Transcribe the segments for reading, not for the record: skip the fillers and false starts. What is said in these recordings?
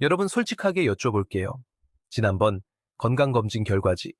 여러분 솔직하게 여쭤볼게요. 지난번 건강검진 결과지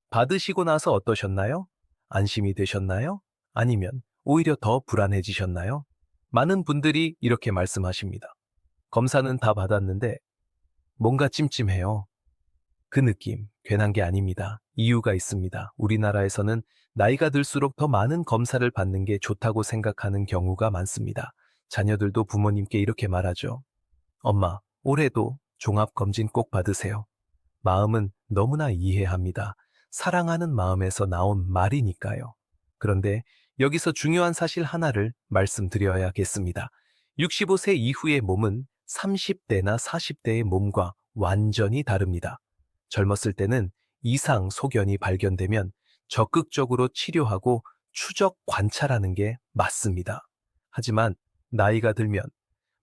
받으시고 나서 어떠셨나요? 안심이 되셨나요? 아니면 오히려 더 불안해지셨나요? 많은 분들이 이렇게 말씀하십니다. 검사는 다 받았는데 뭔가 찜찜해요. 그 느낌 괜한 게 아닙니다. 이유가 있습니다. 우리나라에서는 나이가 들수록 더 많은 검사를 받는 게 좋다고 생각하는 경우가 많습니다. 자녀들도 부모님께 이렇게 말하죠. 엄마, 올해도 종합검진 꼭 받으세요. 마음은 너무나 이해합니다. 사랑하는 마음에서 나온 말이니까요. 그런데 여기서 중요한 사실 하나를 말씀드려야겠습니다. 65세 이후의 몸은 30대나 40대의 몸과 완전히 다릅니다. 젊었을 때는 이상 소견이 발견되면 적극적으로 치료하고 추적 관찰하는 게 맞습니다. 하지만 나이가 들면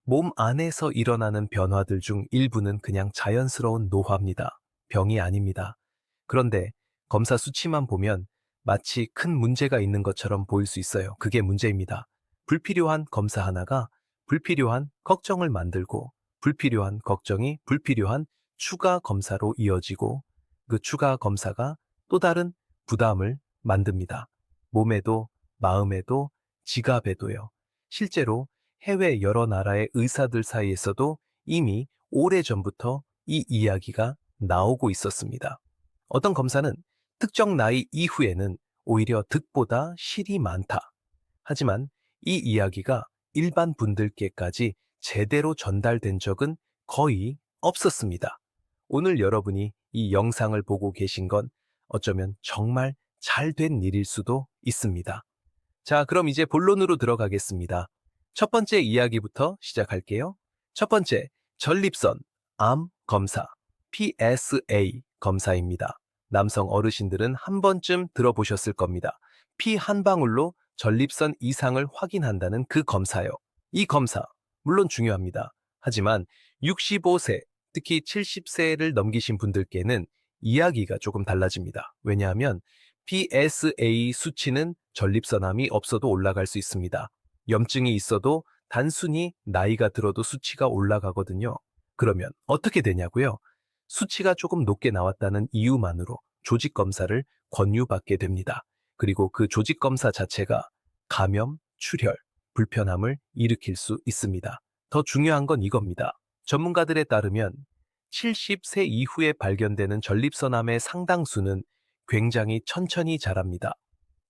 몸 안에서 일어나는 변화들 중 일부는 그냥 자연스러운 노화입니다. 병이 아닙니다. 그런데 검사 수치만 보면 마치 큰 문제가 있는 것처럼 보일 수 있어요. 그게 문제입니다. 불필요한 검사 하나가 불필요한 걱정을 만들고 불필요한 걱정이 불필요한 추가 검사로 이어지고 그 추가 검사가 또 다른 부담을 만듭니다. 몸에도 마음에도 지갑에도요. 실제로 해외 여러 나라의 의사들 사이에서도 이미 오래전부터 이 이야기가 나오고 있었습니다. 어떤 검사는 특정 나이 이후에는 오히려 득보다 실이 많다. 하지만 이 이야기가 일반 분들께까지 제대로 전달된 적은 거의 없었습니다. 오늘 여러분이 이 영상을 보고 계신 건 어쩌면 정말 잘 된 일일 수도 있습니다. 자, 그럼 이제 본론으로 들어가겠습니다. 첫 번째 이야기부터 시작할게요. 첫 번째, 전립선, 암 검사, PSA 검사입니다. 남성 어르신들은 한 번쯤 들어보셨을 겁니다. 피 한 방울로 전립선 이상을 확인한다는 그 검사요. 이 검사, 물론 중요합니다. 하지만 65세, 특히 70세를 넘기신 분들께는 이야기가 조금 달라집니다. 왜냐하면 PSA 수치는 전립선암이 없어도 올라갈 수 있습니다. 염증이 있어도 단순히 나이가 들어도 수치가 올라가거든요. 그러면 어떻게 되냐고요? 수치가 조금 높게 나왔다는 이유만으로 조직 검사를 권유받게 됩니다. 그리고 그 조직 검사 자체가 감염, 출혈, 불편함을 일으킬 수 있습니다. 더 중요한 건 이겁니다. 전문가들에 따르면 70세 이후에 발견되는 전립선암의 상당수는 굉장히 천천히 자랍니다.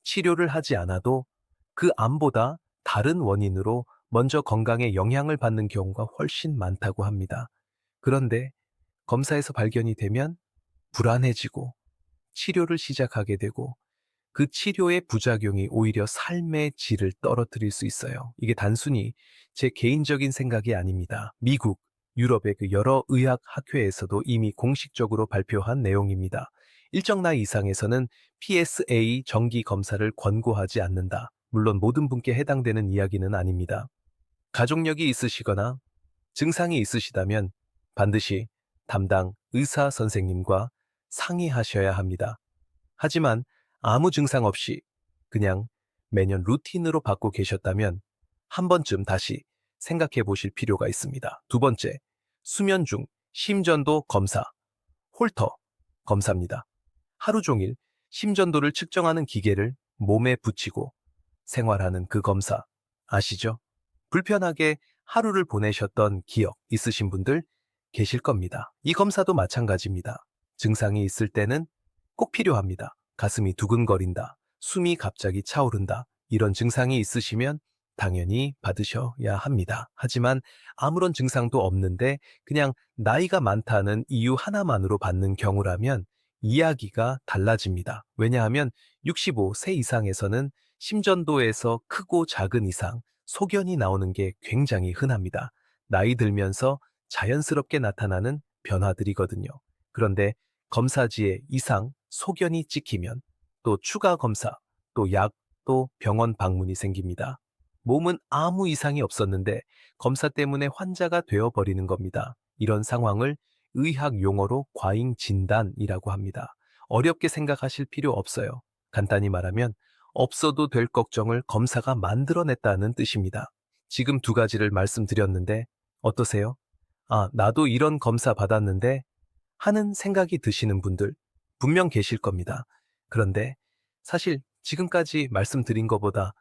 치료를 하지 않아도 그 암보다 다른 원인으로 먼저 건강에 영향을 받는 경우가 훨씬 많다고 합니다. 그런데 검사에서 발견이 되면 불안해지고 치료를 시작하게 되고 그 치료의 부작용이 오히려 삶의 질을 떨어뜨릴 수 있어요. 이게 단순히 제 개인적인 생각이 아닙니다. 미국, 유럽의 그 여러 의학 학회에서도 이미 공식적으로 발표한 내용입니다. 일정 나이 이상에서는 PSA 정기 검사를 권고하지 않는다. 물론 모든 분께 해당되는 이야기는 아닙니다. 가족력이 있으시거나 증상이 있으시다면 반드시 담당 의사 선생님과 상의하셔야 합니다. 하지만 아무 증상 없이 그냥 매년 루틴으로 받고 계셨다면 한 번쯤 다시 생각해 보실 필요가 있습니다. 두 번째, 수면 중 심전도 검사, 홀터 검사입니다. 하루 종일 심전도를 측정하는 기계를 몸에 붙이고 생활하는 그 검사 아시죠? 불편하게 하루를 보내셨던 기억 있으신 분들 계실 겁니다. 이 검사도 마찬가지입니다. 증상이 있을 때는 꼭 필요합니다. 가슴이 두근거린다, 숨이 갑자기 차오른다, 이런 증상이 있으시면 당연히 받으셔야 합니다. 하지만 아무런 증상도 없는데 그냥 나이가 많다는 이유 하나만으로 받는 경우라면 이야기가 달라집니다. 왜냐하면 65세 이상에서는 심전도에서 크고 작은 이상, 소견이 나오는 게 굉장히 흔합니다. 나이 들면서 자연스럽게 나타나는 변화들이거든요. 그런데 검사지에 이상, 소견이 찍히면 또 추가 검사, 또 약, 또 병원 방문이 생깁니다. 몸은 아무 이상이 없었는데 검사 때문에 환자가 되어버리는 겁니다. 이런 상황을 의학 용어로 과잉 진단이라고 합니다. 어렵게 생각하실 필요 없어요. 간단히 말하면 없어도 될 걱정을 검사가 만들어냈다는 뜻입니다. 지금 두 가지를 말씀드렸는데 어떠세요? 아, 나도 이런 검사 받았는데 하는 생각이 드시는 분들 분명 계실 겁니다. 그런데 사실 지금까지 말씀드린 것보다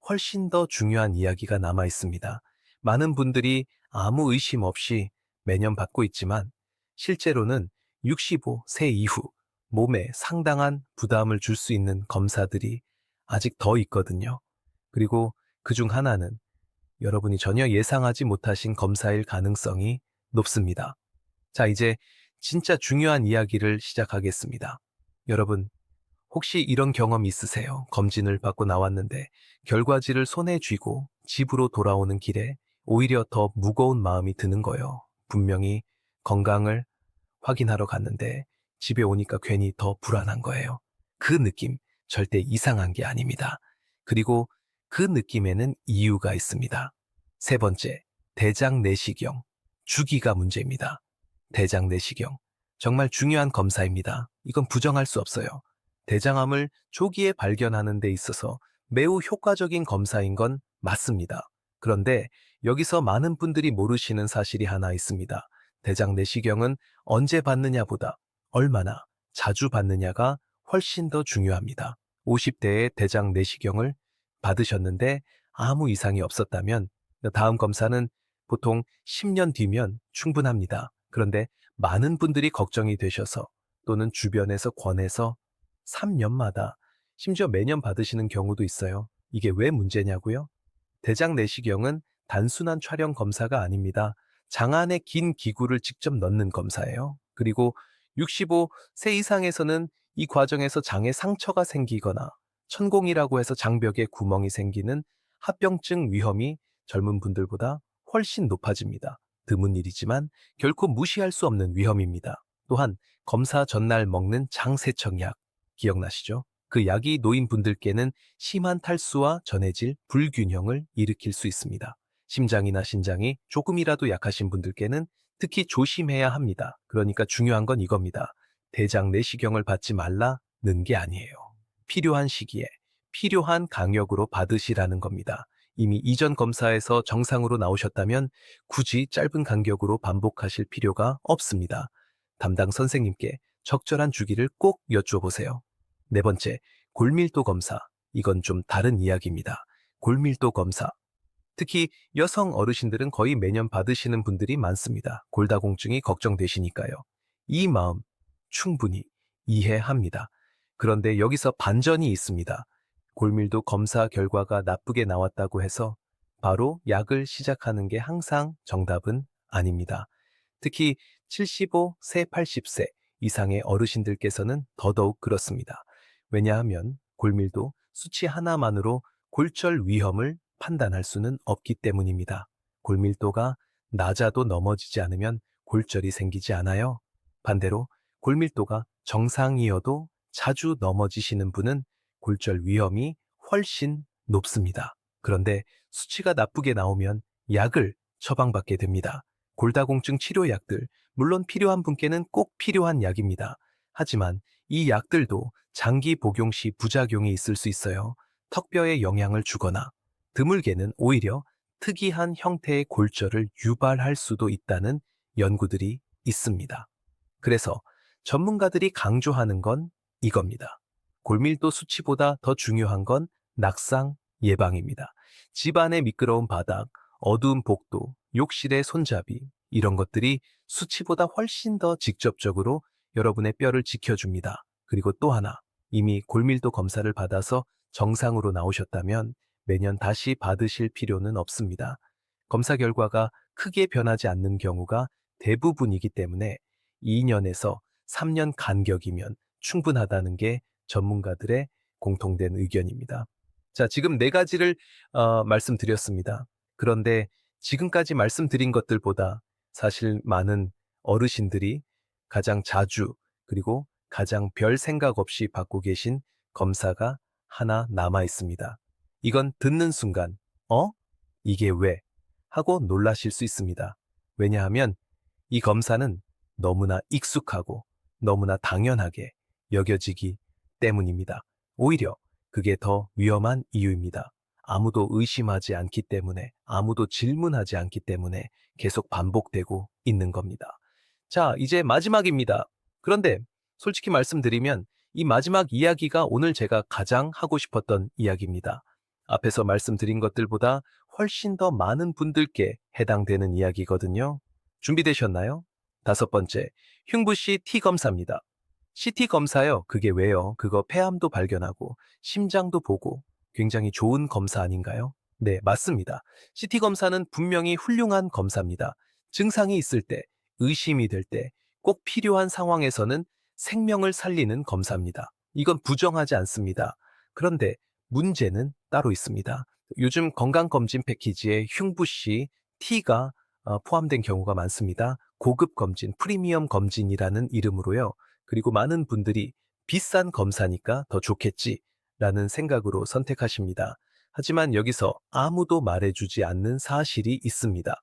훨씬 더 중요한 이야기가 남아 있습니다. 많은 분들이 아무 의심 없이 매년 받고 있지만 실제로는 65세 이후 몸에 상당한 부담을 줄 수 있는 검사들이 아직 더 있거든요. 그리고 그중 하나는 여러분이 전혀 예상하지 못하신 검사일 가능성이 높습니다. 자, 이제 진짜 중요한 이야기를 시작하겠습니다. 여러분, 혹시 이런 경험 있으세요? 검진을 받고 나왔는데 결과지를 손에 쥐고 집으로 돌아오는 길에 오히려 더 무거운 마음이 드는 거예요. 분명히 건강을 확인하러 갔는데 집에 오니까 괜히 더 불안한 거예요. 그 느낌 절대 이상한 게 아닙니다. 그리고 그 느낌에는 이유가 있습니다. 세 번째, 대장 내시경, 주기가 문제입니다. 대장 내시경, 정말 중요한 검사입니다. 이건 부정할 수 없어요. 대장암을 조기에 발견하는 데 있어서 매우 효과적인 검사인 건 맞습니다. 그런데 여기서 많은 분들이 모르시는 사실이 하나 있습니다. 대장 내시경은 언제 받느냐보다 얼마나 자주 받느냐가 훨씬 더 중요합니다. 50대에 대장 내시경을 받으셨는데 아무 이상이 없었다면 다음 검사는 보통 10년 뒤면 충분합니다. 그런데 많은 분들이 걱정이 되셔서 또는 주변에서 권해서 3년마다 심지어 매년 받으시는 경우도 있어요. 이게 왜 문제냐고요? 대장 내시경은 단순한 촬영 검사가 아닙니다. 장 안에 긴 기구를 직접 넣는 검사예요. 그리고 65세 이상에서는 이 과정에서 장에 상처가 생기거나 천공이라고 해서 장벽에 구멍이 생기는 합병증 위험이 젊은 분들보다 훨씬 높아집니다. 드문 일이지만 결코 무시할 수 없는 위험입니다. 또한 검사 전날 먹는 장세척약 기억나시죠? 그 약이 노인분들께는 심한 탈수와 전해질 불균형을 일으킬 수 있습니다. 심장이나 신장이 조금이라도 약하신 분들께는 특히 조심해야 합니다. 그러니까 중요한 건 이겁니다. 대장 내시경을 받지 말라는 게 아니에요. 필요한 시기에 필요한 강력으로 받으시라는 겁니다. 이미 이전 검사에서 정상으로 나오셨다면 굳이 짧은 간격으로 반복하실 필요가 없습니다. 담당 선생님께 적절한 주기를 꼭 여쭈어보세요. 네 번째, 골밀도 검사. 이건 좀 다른 이야기입니다. 골밀도 검사. 특히 여성 어르신들은 거의 매년 받으시는 분들이 많습니다. 골다공증이 걱정되시니까요. 이 마음 충분히 이해합니다. 그런데 여기서 반전이 있습니다. 골밀도 검사 결과가 나쁘게 나왔다고 해서 바로 약을 시작하는 게 항상 정답은 아닙니다. 특히 75세, 80세 이상의 어르신들께서는 더더욱 그렇습니다. 왜냐하면 골밀도 수치 하나만으로 골절 위험을 판단할 수는 없기 때문입니다. 골밀도가 낮아도 넘어지지 않으면 골절이 생기지 않아요. 반대로 골밀도가 정상이어도 자주 넘어지시는 분은 골절 위험이 훨씬 높습니다. 그런데 수치가 나쁘게 나오면 약을 처방받게 됩니다. 골다공증 치료약들, 물론 필요한 분께는 꼭 필요한 약입니다. 하지만 이 약들도 장기 복용 시 부작용이 있을 수 있어요. 턱뼈에 영향을 주거나 드물게는 오히려 특이한 형태의 골절을 유발할 수도 있다는 연구들이 있습니다. 그래서 전문가들이 강조하는 건 이겁니다. 골밀도 수치보다 더 중요한 건 낙상 예방입니다. 집안의 미끄러운 바닥, 어두운 복도, 욕실의 손잡이, 이런 것들이 수치보다 훨씬 더 직접적으로 여러분의 뼈를 지켜줍니다. 그리고 또 하나, 이미 골밀도 검사를 받아서 정상으로 나오셨다면 매년 다시 받으실 필요는 없습니다. 검사 결과가 크게 변하지 않는 경우가 대부분이기 때문에 2년에서 3년 간격이면 충분하다는 게 전문가들의 공통된 의견입니다. 자, 지금 네 가지를 말씀드렸습니다. 그런데 지금까지 말씀드린 것들보다 사실 많은 어르신들이 가장 자주 그리고 가장 별 생각 없이 받고 계신 검사가 하나 남아 있습니다. 이건 듣는 순간, 이게 왜? 하고 놀라실 수 있습니다. 왜냐하면 이 검사는 너무나 익숙하고 너무나 당연하게 여겨지기 때문입니다. 오히려 그게 더 위험한 이유입니다. 아무도 의심하지 않기 때문에, 아무도 질문하지 않기 때문에 계속 반복되고 있는 겁니다. 자, 이제 마지막입니다. 그런데 솔직히 말씀드리면 이 마지막 이야기가 오늘 제가 가장 하고 싶었던 이야기입니다. 앞에서 말씀드린 것들보다 훨씬 더 많은 분들께 해당되는 이야기거든요. 준비되셨나요? 다섯 번째, 흉부씨 T검사입니다. CT 검사요. 그게 왜요? 그거 폐암도 발견하고 심장도 보고 굉장히 좋은 검사 아닌가요? 네, 맞습니다. CT 검사는 분명히 훌륭한 검사입니다. 증상이 있을 때, 의심이 될 때, 꼭 필요한 상황에서는 생명을 살리는 검사입니다. 이건 부정하지 않습니다. 그런데 문제는 따로 있습니다. 요즘 건강검진 패키지에 흉부씨 T가 포함된 경우가 많습니다. 고급 검진, 프리미엄 검진이라는 이름으로요. 그리고 많은 분들이 비싼 검사니까 더 좋겠지라는 생각으로 선택하십니다. 하지만 여기서 아무도 말해주지 않는 사실이 있습니다.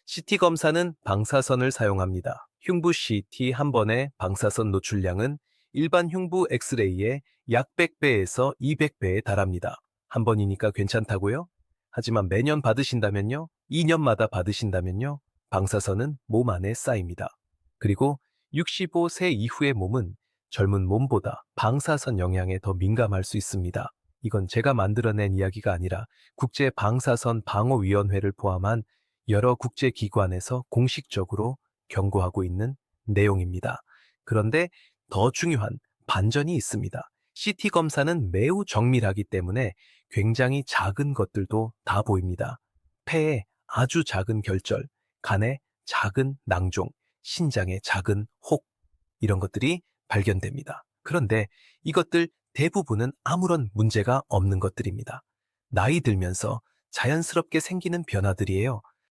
CT 검사는 방사선을 사용합니다. 흉부 CT 한 번의 방사선 노출량은 일반 흉부 엑스레이의 약 100배에서 200배에 달합니다. 한 번이니까 괜찮다고요? 하지만 매년 받으신다면요? 2년마다 받으신다면요? 방사선은 몸 안에 쌓입니다. 그리고 65세 이후의 몸은 젊은 몸보다 방사선 영향에 더 민감할 수 있습니다. 이건 제가 만들어낸 이야기가 아니라 국제방사선 방어위원회를 포함한 여러 국제기관에서 공식적으로 경고하고 있는 내용입니다. 그런데 더 중요한 반전이 있습니다. CT 검사는 매우 정밀하기 때문에 굉장히 작은 것들도 다 보입니다. 폐에 아주 작은 결절, 간에 작은 낭종, 신장의 작은 혹, 이런 것들이 발견됩니다. 그런데 이것들 대부분은 아무런 문제가 없는 것들입니다. 나이 들면서 자연스럽게 생기는 변화들이에요.